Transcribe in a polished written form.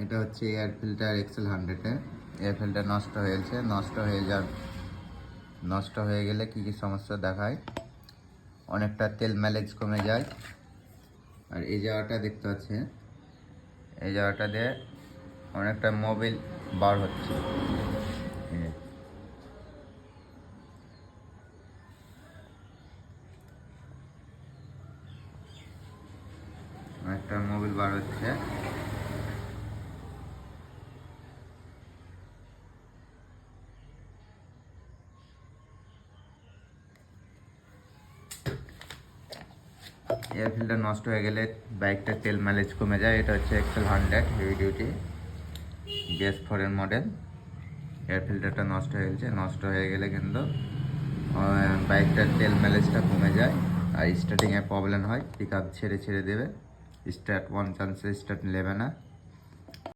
এটা হচ্ছে air filter XL 100-এ। এয়ার ফিল্টার নষ্ট হয়ে গেলে কী কী সমস্যা দেখায়? অনেকটা তেল মাইলেজ কমে যায়। আর এই জায়গাটা দেখতে পাচ্ছি, এই জায়গাটা দিয়ে অনেকটা মোবিল বার হচ্ছে। অনেকটা মোবিল বার হচ্ছে। এয়ার ফিল্টার নষ্ট হয়ে গেলে বাইকটার তেল মাইলেজ কমে যায়। এটা হচ্ছে XL 100 heavy duty BS4 model. Air ফিল্টারটা নষ্ট হয়ে গেলে কিন্তু বাইকটার তেল মাইলেজটা কমে যায় আর স্টার্টিংয়ে প্রবলেম হয়, পিক আপ ছেড়ে দেবে, স্টার্ট ওয়ান চান্সে স্টার্ট নেবে না।